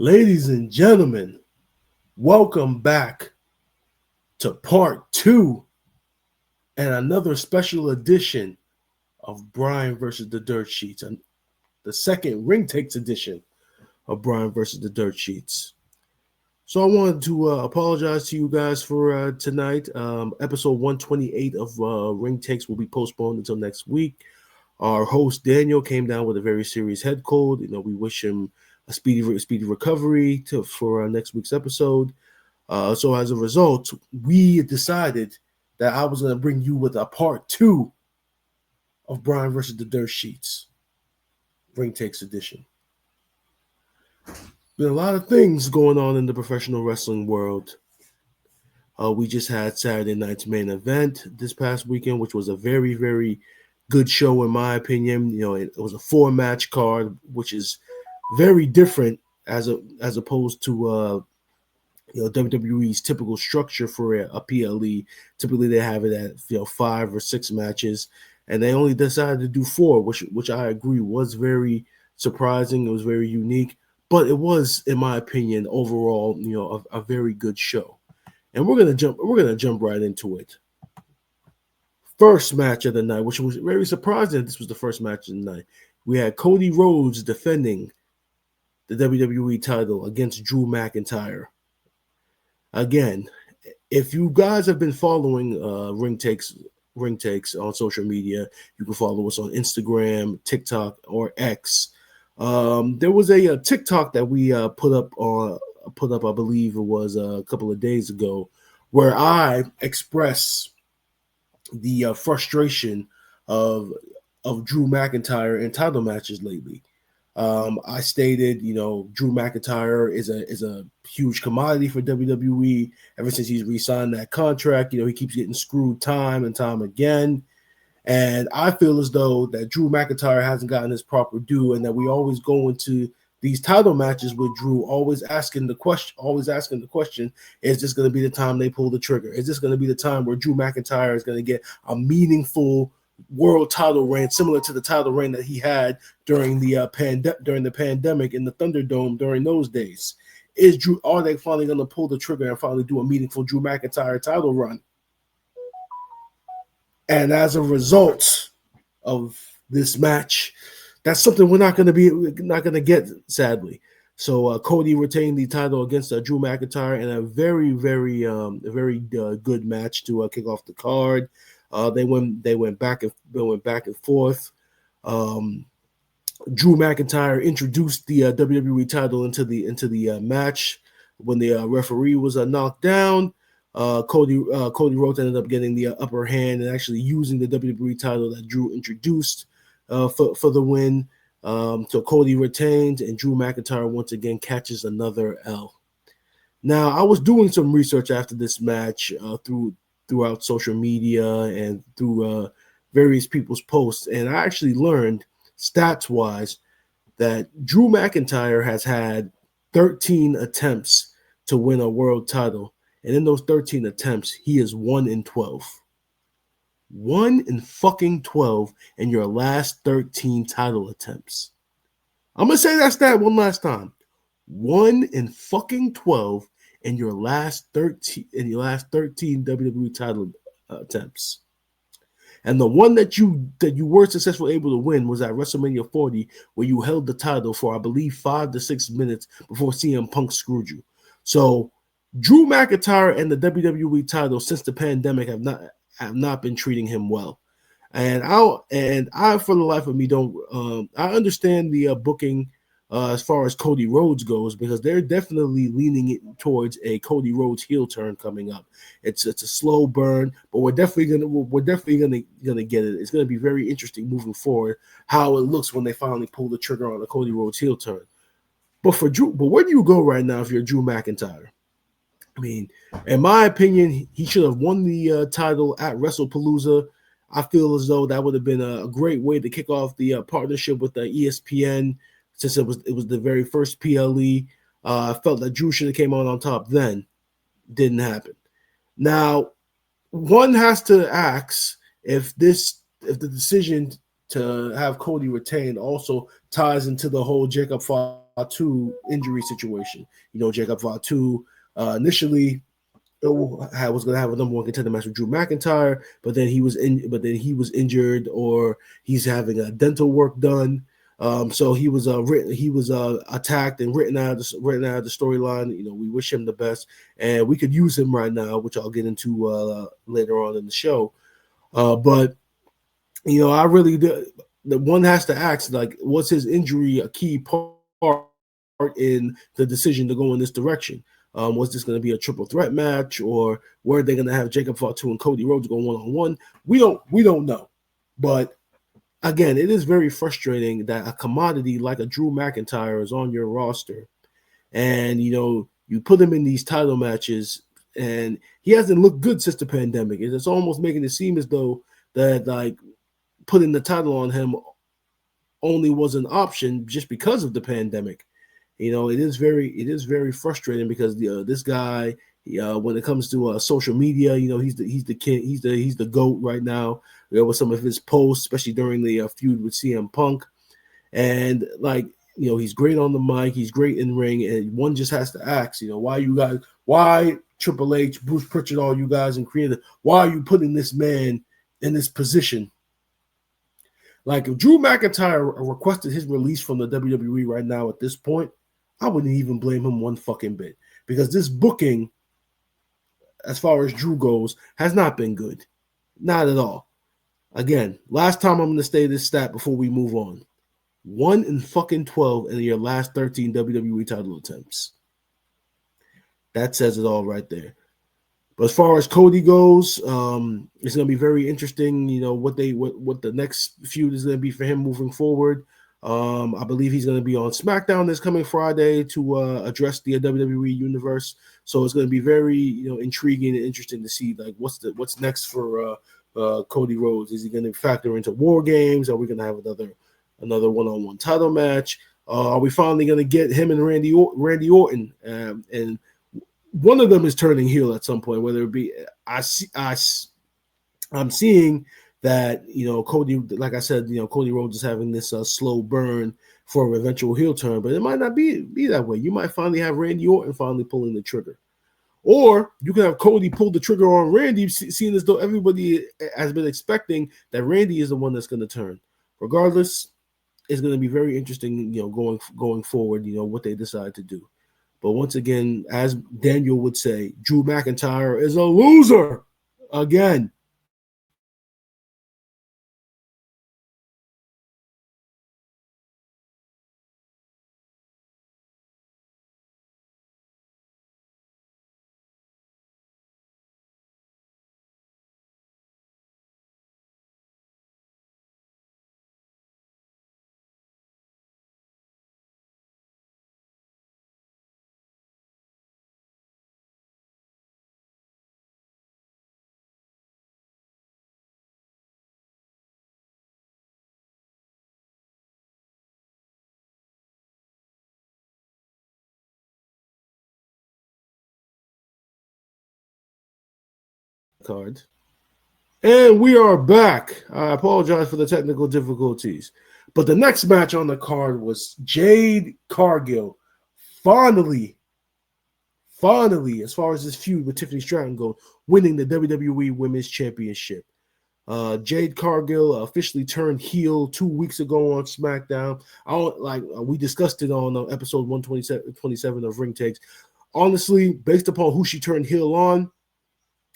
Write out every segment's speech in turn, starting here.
Ladies and gentlemen, welcome back to part 2 and another special edition of Brian versus the Dirtsheets, and the second RingTakes edition of Brian versus the Dirtsheets. So I wanted to apologize to you guys for tonight. Episode 128 of RingTakes will be postponed until next week. Our host Daniel came down with a very serious head cold. We wish him a speedy recovery for next week's episode. So as a result, we decided that I was going to bring you with a part 2 of Brian versus the Dirtsheets, RingTakes edition. Been a lot of things going on in the professional wrestling world. We just had Saturday night's main event this past weekend, which was a very, very good show in my opinion. It was a 4-match card, which is very different as opposed to WWE's typical structure for a PLE. Typically, they have it at 5 or 6 matches, and they only decided to do 4, which I agree was very surprising. It was very unique, but it was, in my opinion, overall, a very good show. And we're gonna jump right into it. First match of the night, which was very surprising that this was the first match of the night. We had Cody Rhodes defending the WWE title against Drew McIntyre. Again, if you guys have been following RingTakes on social media, you can follow us on Instagram, TikTok, or X. There was a TikTok that we put up, I believe it was a couple of days ago, where I express the frustration of Drew McIntyre in title matches lately. I stated, Drew McIntyre is a huge commodity for WWE. Ever since he's re-signed that contract, he keeps getting screwed time and time again. And I feel as though that Drew McIntyre hasn't gotten his proper due, and that we always go into these title matches with Drew always asking the question, is this going to be the time they pull the trigger? Is this going to be the time where Drew McIntyre is going to get a meaningful world title reign, similar to the title reign that he had during the pandemic in the Thunderdome during those days? Are they finally going to pull the trigger and finally do a meaningful Drew McIntyre title run? And as a result of this match, that's something we're not going to get, sadly. So Cody retained the title against Drew McIntyre in a very, very, very good match to kick off the card. They went back and forth. Drew McIntyre introduced the WWE title into the match when the referee was knocked down. Cody Rhodes ended up getting the upper hand and actually using the WWE title that Drew introduced for the win. So Cody retained, and Drew McIntyre once again catches another L. Now, I was doing some research after this match throughout social media and through various people's posts, and I actually learned, stats-wise, that Drew McIntyre has had 13 attempts to win a world title, and in those 13 attempts, he is 1 in 12. 1 in fucking 12 in your last 13 title attempts. I'm going to say that stat one last time. 1 in fucking 12 in your last 13 WWE title attempts. And the one that you were successfully able to win was at WrestleMania 40, where you held the title for, I believe, 5 to 6 minutes before CM Punk screwed you. So Drew McIntyre and the WWE title since the pandemic have not been treating him well. And I for the life of me don't I understand the booking as far as Cody Rhodes goes, because they're definitely leaning it towards a Cody Rhodes heel turn coming up. It's a slow burn, but we're definitely gonna get it. It's gonna be very interesting moving forward how it looks when they finally pull the trigger on a Cody Rhodes heel turn. But where do you go right now if you're Drew McIntyre? I mean, in my opinion, he should have won the title at WrestlePalooza. I feel as though that would have been a great way to kick off the partnership with the ESPN, since it was the very first PLE. I felt that Drew should have came on top then. Didn't happen. Now, one has to ask if the decision to have Cody retained also ties into the whole Jacob Fatu injury situation. Jacob Fatu initially was going to have a number one contender match with Drew McIntyre, but then he was injured, or he's having a dental work done. So he was attacked and written out of the storyline. We wish him the best, and we could use him right now, which I'll get into later on in the show. But I really do. The one has to ask, like, was his injury a key part in the decision to go in this direction? Was this going to be a triple threat match, or were they going to have Jacob Fatu and Cody Rhodes go one-on-one? We don't know. But again, it is very frustrating that a commodity like a Drew McIntyre is on your roster, and you put him in these title matches, and he hasn't looked good since the pandemic. It's almost making it seem as though that, like, putting the title on him only was an option just because of the pandemic. It is very frustrating because this guy, when it comes to social media, he's the king, he's the GOAT right now. With some of his posts, especially during the feud with CM Punk, and he's great on the mic, he's great in ring, and one just has to ask, why Triple H, Bruce Pritchard, all you guys in creative, why are you putting this man in this position? Like, if Drew McIntyre requested his release from the WWE right now at this point, I wouldn't even blame him one fucking bit, because this booking, as far as Drew goes, has not been good. Not at all. Again, last time I'm going to say this stat before we move on. 1-12 in your last 13 WWE title attempts. That says it all right there. But as far as Cody goes, it's going to be very interesting, what the next feud is going to be for him moving forward. I believe he's going to be on SmackDown this coming Friday to address the WWE universe. So it's going to be very, intriguing and interesting to see, like, what's next for Cody Rhodes. Is he going to factor into War Games? Are we going to have another one-on-one title match? Are we finally going to get him and Randy Orton? And one of them is turning heel at some point, whether it be I'm seeing that, Cody, like I said, Cody Rhodes is having this slow burn for an eventual heel turn, but it might not be that way. You might finally have Randy Orton finally pulling the trigger. Or you can have Cody pull the trigger on Randy, seeing as though everybody has been expecting that Randy is the one that's going to turn. Regardless, it's going to be very interesting, going forward, what they decide to do. But once again, as Daniel would say, Drew McIntyre is a loser again. Cards. And we are back. I apologize for the technical difficulties. But the next match on the card was Jade Cargill finally, as far as this feud with Tiffany Stratton goes, winning the WWE Women's Championship. Jade Cargill officially turned heel 2 weeks ago on SmackDown. We discussed it on episode 127 of RingTakes. Honestly, based upon who she turned heel on,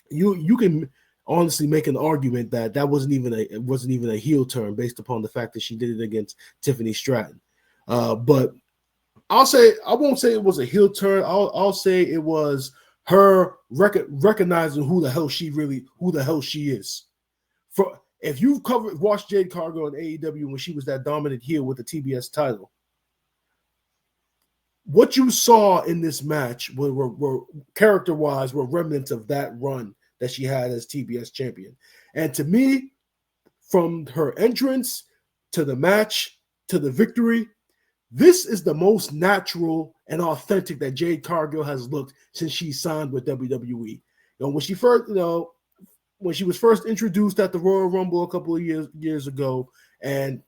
you can honestly make an argument that wasn't even a heel turn based upon the fact that she did it against Tiffany Stratton. But I won't say it was a heel turn. I'll say it was her recognizing who the hell she is. If you've watched Jade Cargill in AEW when she was that dominant heel with the TBS title, what you saw in this match were character-wise were remnants of that run that she had as TBS champion. And to me, from her entrance to the match to the victory, this is the most natural and authentic that Jade Cargill has looked since she signed with WWE. When she was first introduced at the Royal Rumble a couple of years ago, and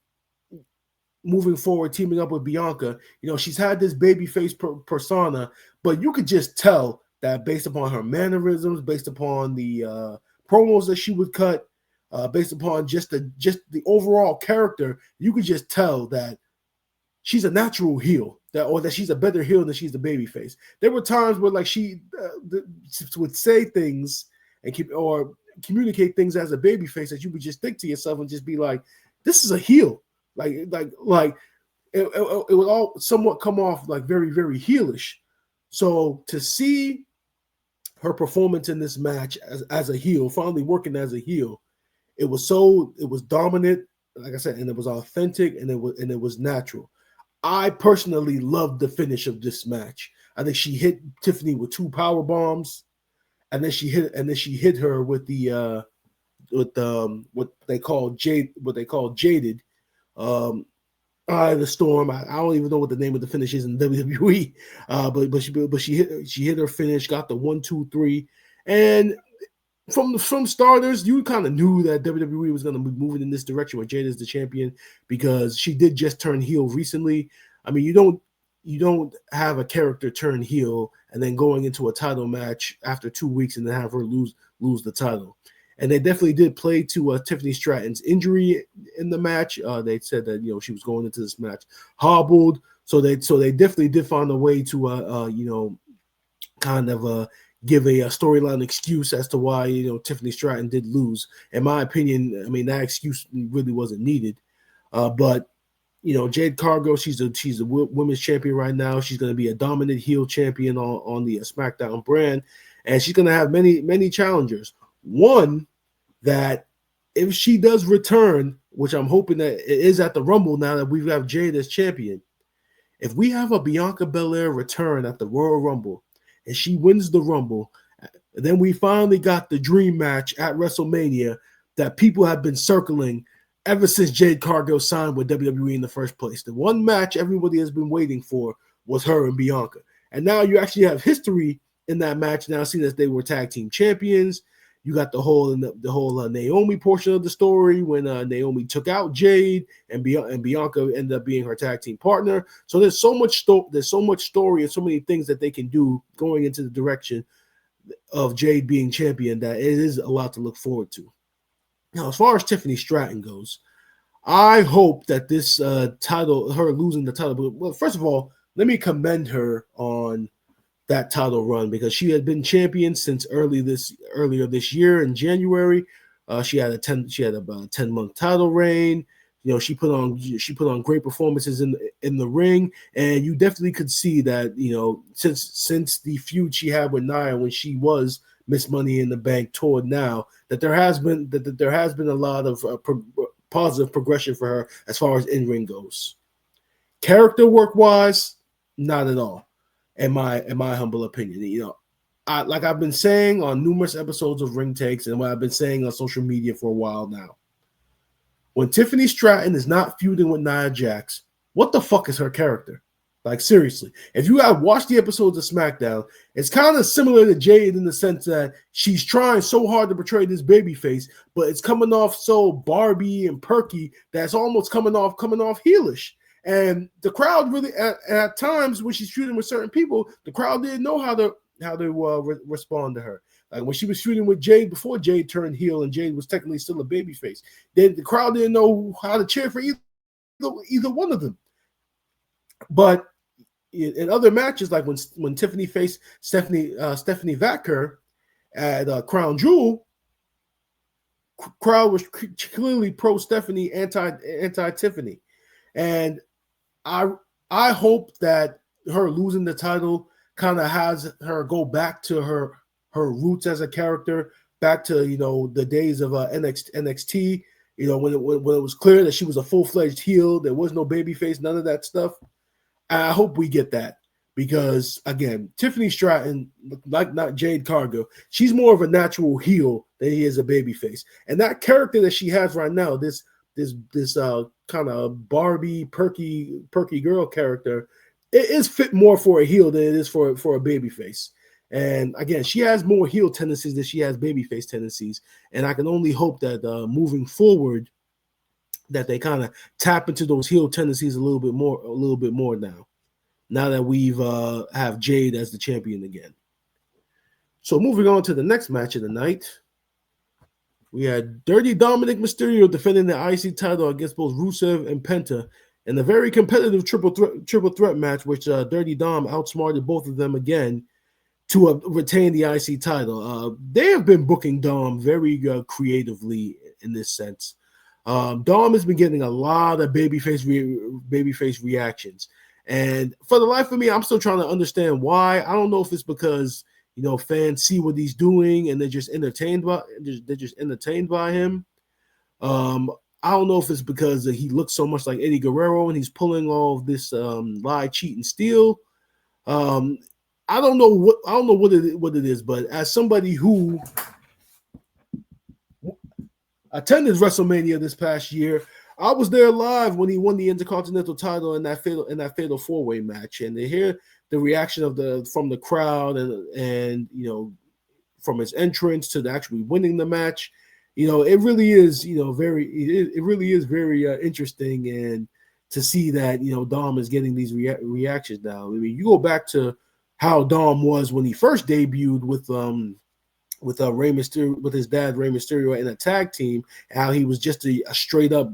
moving forward, teaming up with Bianca. She's had this babyface persona, but you could just tell that based upon her mannerisms, based upon the promos that she would cut, based upon just the overall character, you could just tell that she's a natural heel, that she's a better heel than she's a babyface. There were times where like she would say things and communicate things as a babyface that you would just think to yourself and just be like, "This is a heel." Like it would all somewhat come off like very, very heelish. So to see her performance in this match as a heel, finally working as a heel, it was dominant, like I said, and it was authentic, and it was natural. I personally loved the finish of this match. I think she hit Tiffany with 2 power bombs, and then she hit her with what they call jaded. Eye of the Storm. I don't even know what the name of the finish is in WWE. But she hit her finish, got the 1, 2, 3, and from starters, you kind of knew that WWE was going to be moving in this direction where Jade is the champion, because she did just turn heel recently. I mean, you don't have a character turn heel and then going into a title match after 2 weeks and then have her lose the title. And they definitely did play to Tiffany Stratton's injury in the match. They said that she was going into this match hobbled, so they definitely did find a way to kind of give a storyline excuse as to why Tiffany Stratton did lose. In my opinion, I mean, that excuse really wasn't needed. But Jade Cargill, she's a women's champion right now. She's going to be a dominant heel champion on the SmackDown brand, and she's going to have many challengers. One that, if she does return, which I'm hoping that it is at the Rumble now that we have Jade as champion, if we have a Bianca Belair return at the Royal Rumble and she wins the Rumble, then we finally got the dream match at WrestleMania that people have been circling ever since Jade Cargill signed with WWE in the first place. The one match everybody has been waiting for was her and Bianca. And now you actually have history in that match now, seeing as they were tag team champions. You got the whole Naomi portion of the story when Naomi took out Jade and Bianca ended up being her tag team partner. So there's so much story and so many things that they can do going into the direction of Jade being champion, that it is a lot to look forward to. Now, as far as Tiffany Stratton goes, I hope that this title, her losing the title, well, first of all, let me commend her on that title run, because she had been champion since earlier this year in January. She had about a 10-month title reign. She put on great performances in the ring, and you definitely could see that since the feud she had with Nia when she was Miss Money in the Bank toward now, that there has been a lot of positive progression for her as far as in-ring goes. Character work wise, not at all. In my humble opinion, like I've been saying on numerous episodes of RingTakes and what I've been saying on social media for a while now, when Tiffany Stratton is not feuding with Nia Jax, what the fuck is her character? Like, seriously, if you have watched the episodes of SmackDown, it's kind of similar to Jade in the sense that she's trying so hard to portray this babyface, but it's coming off so Barbie and perky that it's almost coming off heelish. And the crowd really, at times when she's shooting with certain people, the crowd didn't know how to respond to her. Like when she was shooting with Jade before Jade turned heel and Jade was technically still a babyface, the crowd didn't know how to cheer for either one of them. But in other matches, like when Tiffany faced Stephanie Vacker at Crown Jewel, crowd was clearly pro Stephanie, anti Tiffany, and I hope that her losing the title kind of has her go back to her roots as a character, back to the days of NXT. When it was clear that she was a full-fledged heel, there was no babyface, none of that stuff. I hope we get that, because again, Tiffany Stratton, like not Jade Cargill, she's more of a natural heel than he is a babyface, and that character that she has right now, this kind of Barbie perky girl character, it is fit more for a heel than it is for a babyface. And again, she has more heel tendencies than she has babyface tendencies, and I can only hope that moving forward, that they kind of tap into those heel tendencies a little bit more now. Now that we've have Jade as the champion again. So moving on to the next match of the night, we had Dirty Dominic Mysterio defending the IC title against both Rusev and Penta in a very competitive triple threat match, which Dirty Dom outsmarted both of them again to retain the IC title. They have been booking Dom very creatively in this sense. Dom has been getting a lot of babyface reactions, and for the life of me, I'm still trying to understand why. I don't know if it's because fans see what he's doing and they're just entertained by him. I don't know if it's because he looks so much like Eddie Guerrero and he's pulling all of this lie, cheat, and steal. I don't know what it is, but as somebody who attended WrestleMania this past year, I was there live when he won the Intercontinental title in that fatal 4-way match, and to hear the reaction from the crowd and from his entrance to actually winning the match, it really is very interesting, and to see that Dom is getting these reactions now. I mean, you go back to how Dom was when he first debuted with Rey Mysterio, with his dad Rey Mysterio in a tag team, how he was just a straight up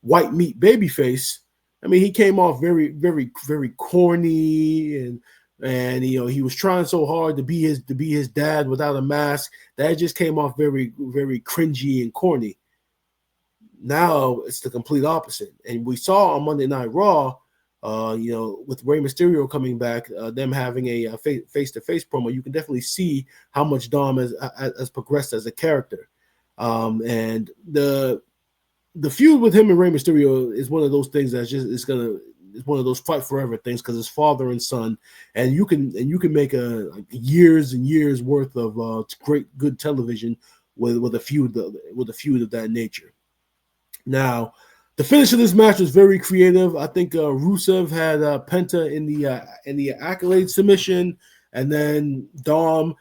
white meat babyface. I mean, he came off very, very, very corny, and he was trying so hard to be his dad without a mask that it just came off very, very cringy and corny. Now it's the complete opposite, and we saw on Monday Night Raw, with Rey Mysterio coming back, them having a face-to-face promo, you can definitely see how much Dom has progressed as a character, and the feud with him and Rey Mysterio is one of those things that's just it's one of those fight forever things, because it's father and son, and you can make years and years worth of good television with a feud of that nature. Now, the finish of this match was very creative. I think Rusev had Penta in the accolade submission, and then Dom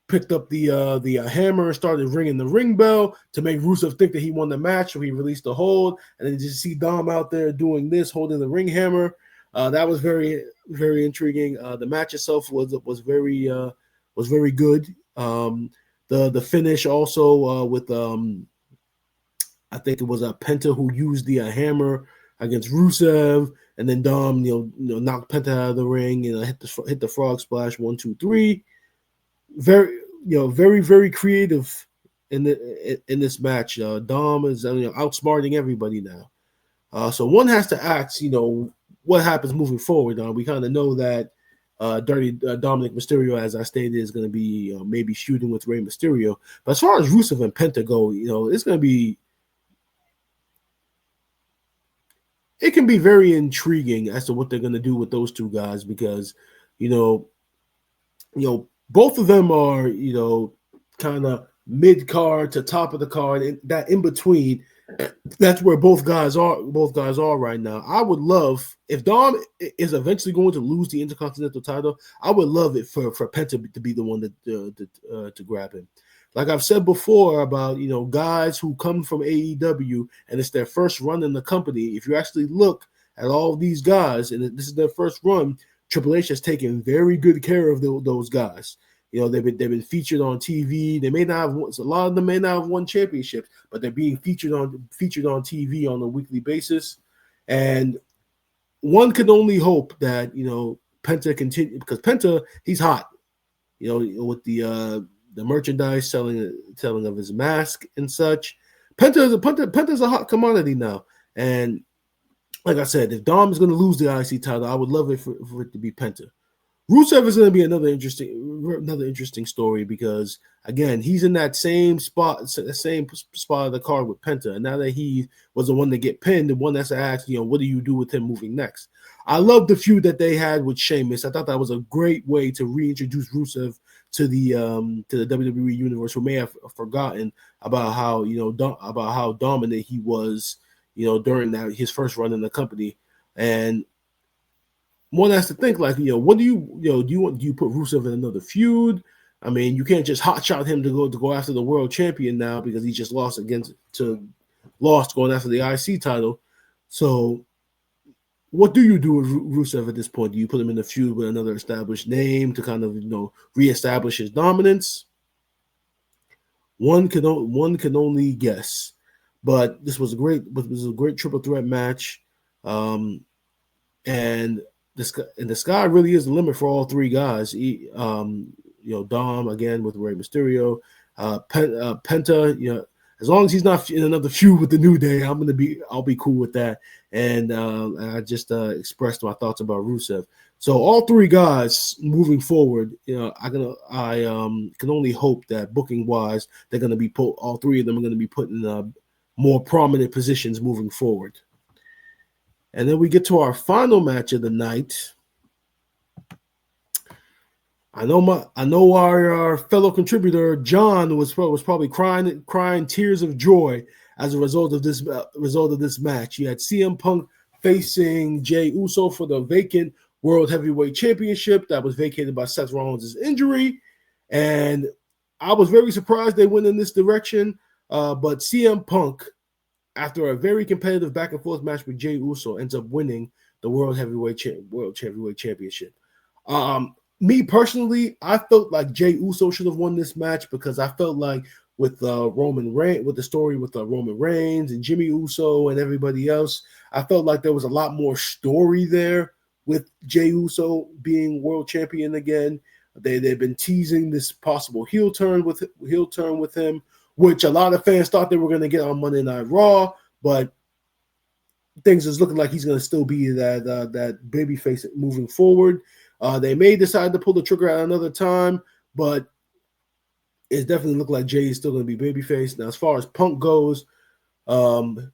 picked up the hammer and started ringing the ring bell to make Rusev think that he won the match, so he released the hold, and then just see Dom out there doing this, holding the ring hammer. That was very, very intriguing. The match itself was very good. The finish also with I think it was Penta who used the hammer against Rusev, and then Dom knocked Penta out of the ring and hit the frog splash 1, 2, 3. Very very, very creative in this match. Dom is outsmarting everybody now. So one has to ask, what happens moving forward. We kind of know that Dirty Dominic Mysterio, as I stated, is going to be maybe shooting with Rey Mysterio. But as far as Rusev and Penta go, it's going to be. It can be very intriguing as to what they're going to do with those two guys, because, both of them are, kind of mid-card to top of the card, and that in between, that's where both guys are right now. I would love, if Dom is eventually going to lose the Intercontinental title, I would love it for Penta to be the one to grab him. Like I've said before about, guys who come from AEW and it's their first run in the company. If you actually look at all of these guys and this is their first run, Triple H has taken very good care of those guys. They've been featured on TV. They may not have a lot of them may not have won championships, but they're being featured on TV on a weekly basis. And one can only hope that Penta continue, because Penta, he's hot. With the merchandise selling of his mask and such. Penta's a hot commodity now. And like I said, if Dom is going to lose the IC title, I would love it for it to be Penta. Rusev is going to be another interesting story, because again, he's in that same spot of the card with Penta, and now that he was the one to get pinned, the one that's asked, what do you do with him moving next? I love the feud that they had with Sheamus. I thought that was a great way to reintroduce Rusev to the WWE universe, who may have forgotten about how dominant he was, during his first run in the company. And one has to think, like, what do you put Rusev in another feud? I mean, you can't just hotshot him to go after the world champion now, because he just lost to lost going after the IC title. So what do you do with Rusev at this point? Do you put him in a feud with another established name to kind of, reestablish his dominance? One can only guess, but this was a great triple threat match, and the sky really is the limit for all three guys. Dom again with Rey Mysterio, Penta. As long as he's not in another feud with the New Day, I'll be cool with that. And I just expressed my thoughts about Rusev. So all three guys moving forward, I can only hope that booking wise, they're going to be all three of them are going to be put in more prominent positions moving forward. And then we get to our final match of the night. I know our fellow contributor John was probably crying tears of joy as a result of this match. You had CM Punk facing Jey Uso for the vacant World Heavyweight Championship that was vacated by Seth Rollins' injury, and I was very surprised they went in this direction. But CM Punk, after a very competitive back and forth match with Jey Uso, ends up winning the World Heavyweight Championship. Me personally, I felt like Jey Uso should have won this match because I felt like with Roman Reigns, with the story with Roman Reigns and Jimmy Uso and everybody else, I felt like there was a lot more story there with Jey Uso being world champion again. They've been teasing this possible heel turn with him, which a lot of fans thought they were going to get on Monday Night Raw, but things is looking like he's going to still be that babyface moving forward. They may decide to pull the trigger at another time, but it definitely looked like Jey is still going to be babyface. Now, as far as Punk goes, I'm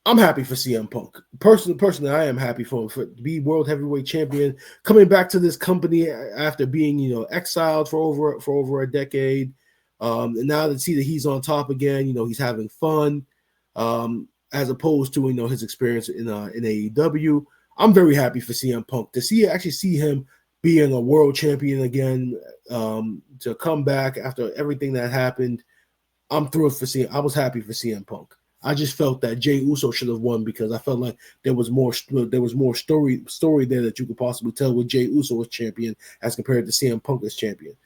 happy for CM Punk. Personally, I am happy for him to be World Heavyweight Champion, coming back to this company after being, exiled for over a decade. And now to see that he's on top again, he's having fun, as opposed to his experience in AEW. I'm very happy for CM Punk to see him being a world champion again, to come back after everything that happened. I'm thrilled for I was happy for CM Punk. I just felt that Jey Uso should have won because I felt like there was more story there that you could possibly tell with Jey Uso as champion as compared to CM Punk as champion.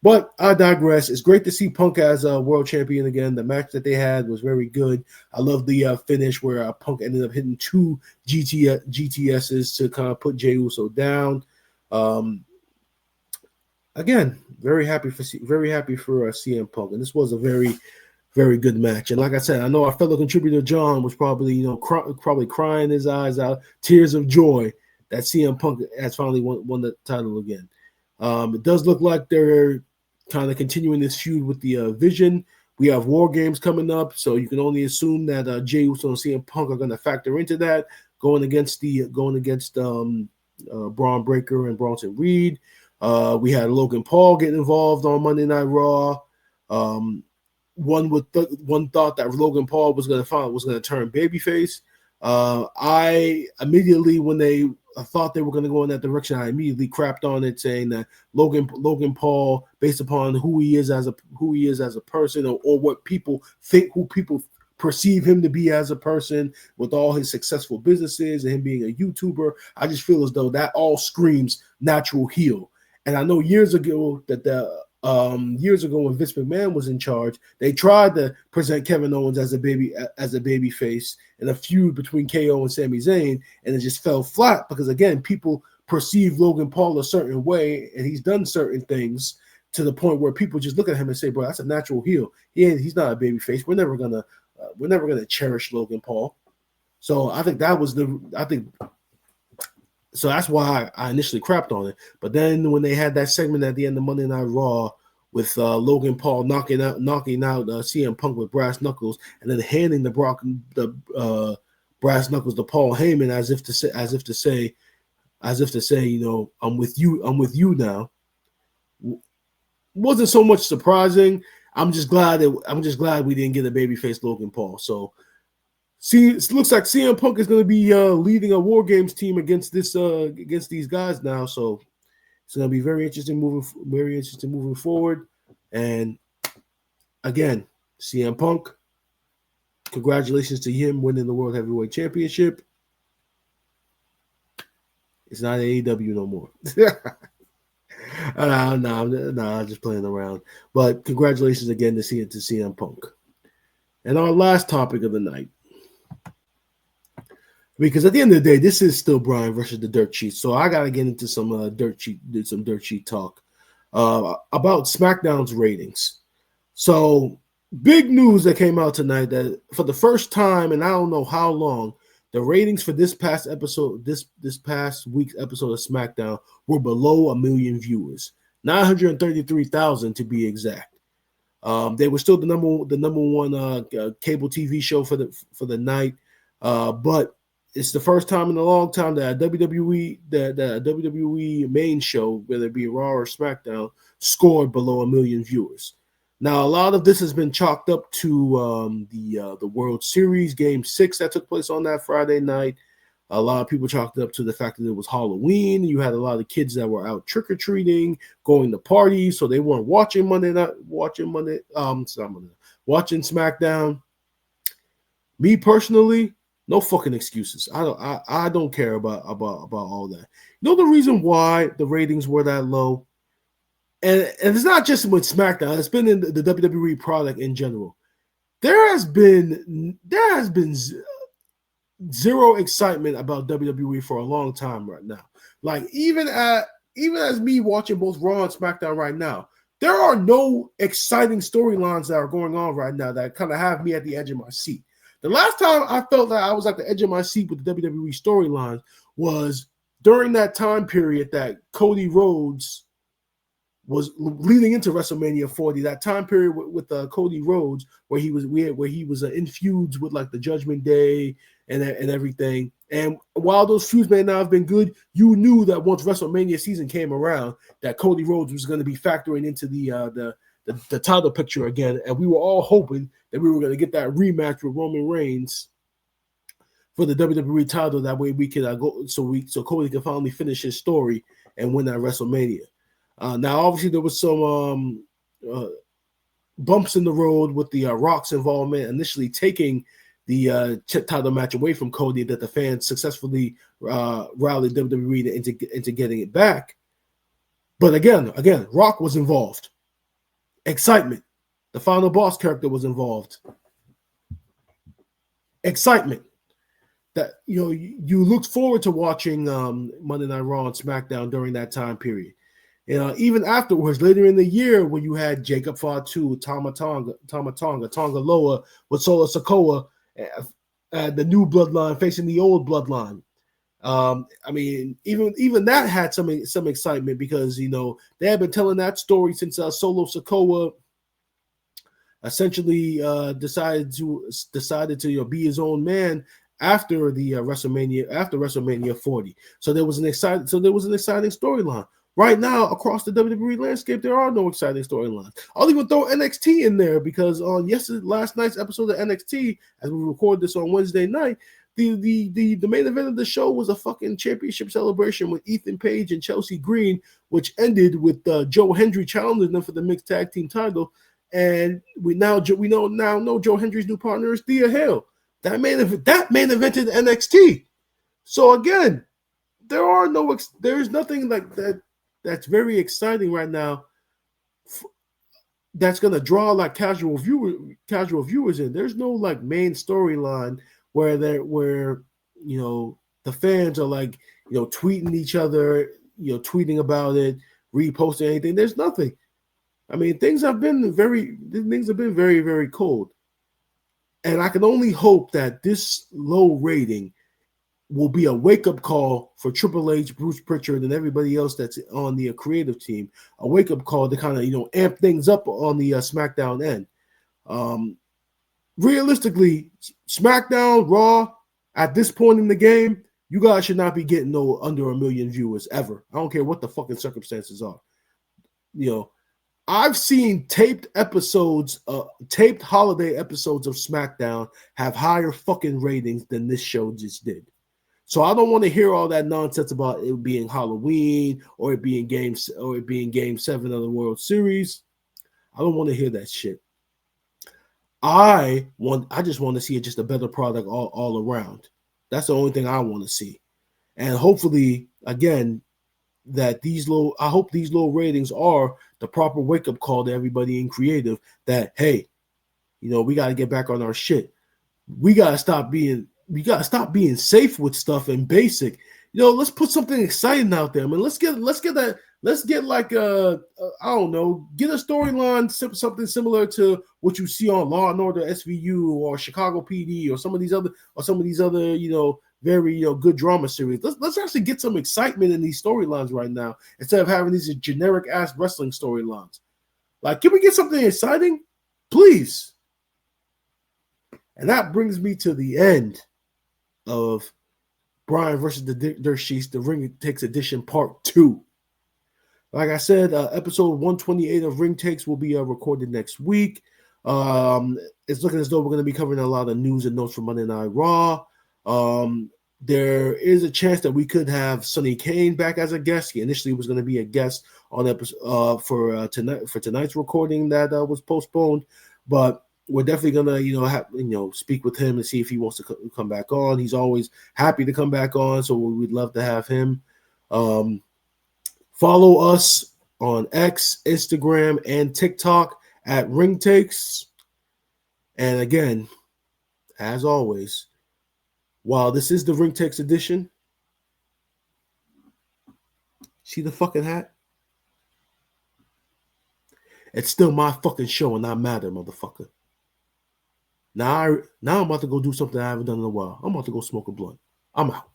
But I digress. It's great to see Punk as a world champion again. The match that they had was very good. I love the finish where Punk ended up hitting two GTSs to kind of put Jey Uso down. Again, very happy for CM Punk, and this was a very, very good match. And like I said, I know our fellow contributor John was probably probably crying his eyes out, tears of joy that CM Punk has finally won the title again. It does look like they're kind of continuing this feud with the Vision. We have War Games coming up, so you can only assume that Jey Uso and CM Punk are going to factor into that, going against Braun Breaker and Bronson Reed. We had Logan Paul getting involved on Monday Night Raw. One thought that Logan Paul was going to turn babyface. I immediately, when they thought they were going to go in that direction, I immediately crapped on it, saying that Logan Paul, based upon who he is as a person, or what people think, who people perceive him to be as a person, with all his successful businesses and him being a YouTuber, I just feel as though that all screams natural heel. And I know years ago when Vince McMahon was in charge, they tried to present Kevin Owens as a baby face in a feud between KO and Sami Zayn, and it just fell flat because, again, people perceive Logan Paul a certain way, and he's done certain things to the point where people just look at him and say, "Bro, that's a natural heel. He's not a baby face. We're never gonna cherish Logan Paul." So I think so that's why I initially crapped on it. But then when they had that segment at the end of Monday Night Raw with Logan Paul knocking out CM Punk with brass knuckles, and then handing the brass knuckles to Paul Heyman as if to say, I'm with you now. Wasn't so much surprising. I'm just glad we didn't get a babyface Logan Paul. So it looks like CM Punk is going to be leading a War Games team against these guys now. So it's going to be very interesting moving forward. And again, CM Punk, Congratulations to him winning the World Heavyweight Championship. It's not AEW no more. No, just playing around. But congratulations again to CM Punk. And our last topic of the night, because at the end of the day, this is still Brian versus the Dirtsheets, so I gotta get into some dirt sheet talk about SmackDown's ratings. So big news that came out tonight that for the first time, and I don't know how long, the ratings for this past past week's episode of SmackDown were below 1 million viewers, 933,000 to be exact. They were still the number one cable TV show for the night, but it's the first time in a long time that WWE main show, whether it be Raw or SmackDown, scored below 1 million viewers. Now, a lot of this has been chalked up to the World Series Game 6 that took place on that Friday night. A lot of people chalked it up to the fact that it was Halloween. You had a lot of kids that were out trick-or-treating, going to parties, so they weren't watching SmackDown. Me personally, no fucking excuses. I don't care about all that. You know the reason why the ratings were that low? And it's not just with SmackDown. It's been in the WWE product in general. There has been zero excitement about WWE for a long time right now. Like even as me watching both Raw and SmackDown right now, there are no exciting storylines that are going on right now that kind of have me at the edge of my seat. The last time I felt that I was at the edge of my seat with the WWE storyline was during that time period that Cody Rhodes was leading into WrestleMania 40. That time period with Cody Rhodes, where he was in feuds with like the Judgment Day and everything. And while those feuds may not have been good, you knew that once WrestleMania season came around, that Cody Rhodes was going to be factoring into the title picture again, and we were all hoping that we were going to get that rematch with Roman Reigns for the WWE title. That way we could go, so Cody can finally finish his story and win that WrestleMania. Now, obviously, there was some bumps in the road with the Rock's involvement, initially taking the title match away from Cody, that the fans successfully rallied WWE into getting it back. But again, Rock was involved. Excitement. The final boss character was involved. Excitement. That you looked forward to watching Monday Night Raw and SmackDown during that time period. Even afterwards, later in the year, when you had Jacob Fatu, Tama Tonga Loa, with Solo Sikoa, the new bloodline facing the old bloodline. I mean, even that had some excitement because they had been telling that story since Solo Sikoa essentially decided to be his own man after the WrestleMania 40. So there was an exciting storyline. Right now, across the WWE landscape, there are no exciting storylines. I'll even throw NXT in there because on last night's episode of NXT, as we record this on Wednesday night, the main event of the show was a fucking championship celebration with Ethan Page and Chelsea Green, which ended with Joe Hendry challenging them for the mixed tag team title. And we know Joe Hendry's new partner is Thea Hale. That main evented NXT. So again, there's nothing like that that's very exciting right now that's going to draw like casual viewers in. There's no like main storyline where the fans are like tweeting each other, tweeting about it, reposting anything. There's nothing. I mean, things have been very, very cold. And I can only hope that this low rating will be a wake-up call for Triple H, Bruce Pritchard, and everybody else that's on the creative team. A wake-up call to kind of, amp things up on the SmackDown end. Realistically, SmackDown, Raw, at this point in the game, you guys should not be getting under 1 million viewers ever. I don't care what the fucking circumstances are. I've seen taped holiday episodes of SmackDown have higher fucking ratings than this show just did. So I don't want to hear all that nonsense about it being Halloween or it being Game 7 of the World Series. I don't want to hear that shit. I just want to see it just a better product all around. That's the only thing I want to see. And hopefully, again, I hope these low ratings are the proper wake-up call to everybody in creative that, hey, we got to get back on our shit. We got to stop being safe with stuff and basic. Let's put something exciting out there, man. Let's get like I don't know, get a storyline, something similar to what you see on Law and Order SVU or Chicago PD or some of these other very good drama series. Let's actually get some excitement in these storylines right now instead of having these generic ass wrestling storylines. Like, can we get something exciting, please? And that brings me to the end of Brian versus the Dirthsheets, the RingTakes edition part 2. Like I said, episode 128 of RingTakes will be recorded next week. It's looking as though we're going to be covering a lot of news and notes from Monday Night Raw. There is a chance that we could have Sonny Kane back as a guest. He initially was going to be a guest on episode for tonight's recording that was postponed, but we're definitely gonna speak with him and see if he wants to come back on. He's always happy to come back on, so we'd love to have him. Follow us on X, Instagram, and TikTok at RingTakes. And again, as always, while this is the RingTakes edition, see the fucking hat? It's still my fucking show and I'm mad at motherfucker. Now I'm about to go do something I haven't done in a while. I'm about to go smoke a blunt. I'm out.